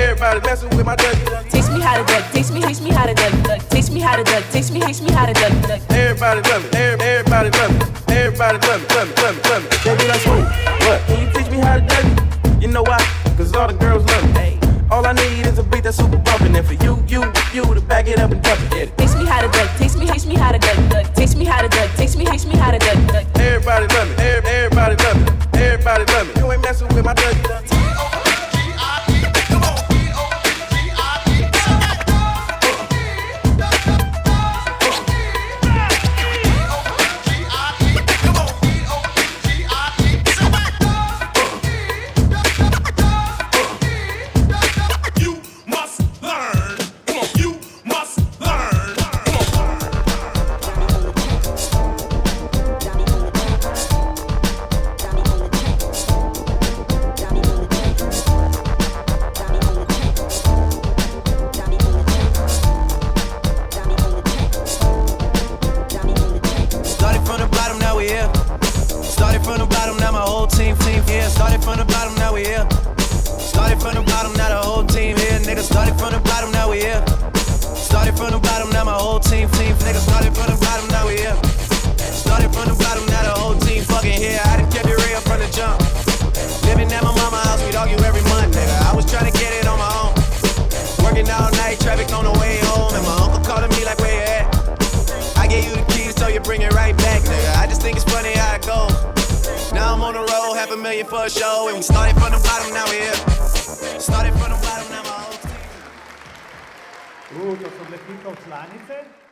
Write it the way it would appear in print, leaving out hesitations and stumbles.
Everybody messing with my duck. Teach me how to duck. Teach me how to duck. Teach me how to duck. Teach me how to duck. Everybody love me. Everybody love me. Everybody love me. Love me. They be like, smooth. What? Can you teach me how to duck? You know why? Cause all the girls love me. All I need is a beat that's super bumpin'. And for you to back it up and dump it. Teach me how to duck. Teach me how to duck. Teach me how to duck. Teach me how to duck. Everybody love me. Everybody love me. Everybody love me. You ain't messing with my duck. For a show, and we started from the bottom, now we're here. Started from the bottom, now my whole team. To so bile hitov članice.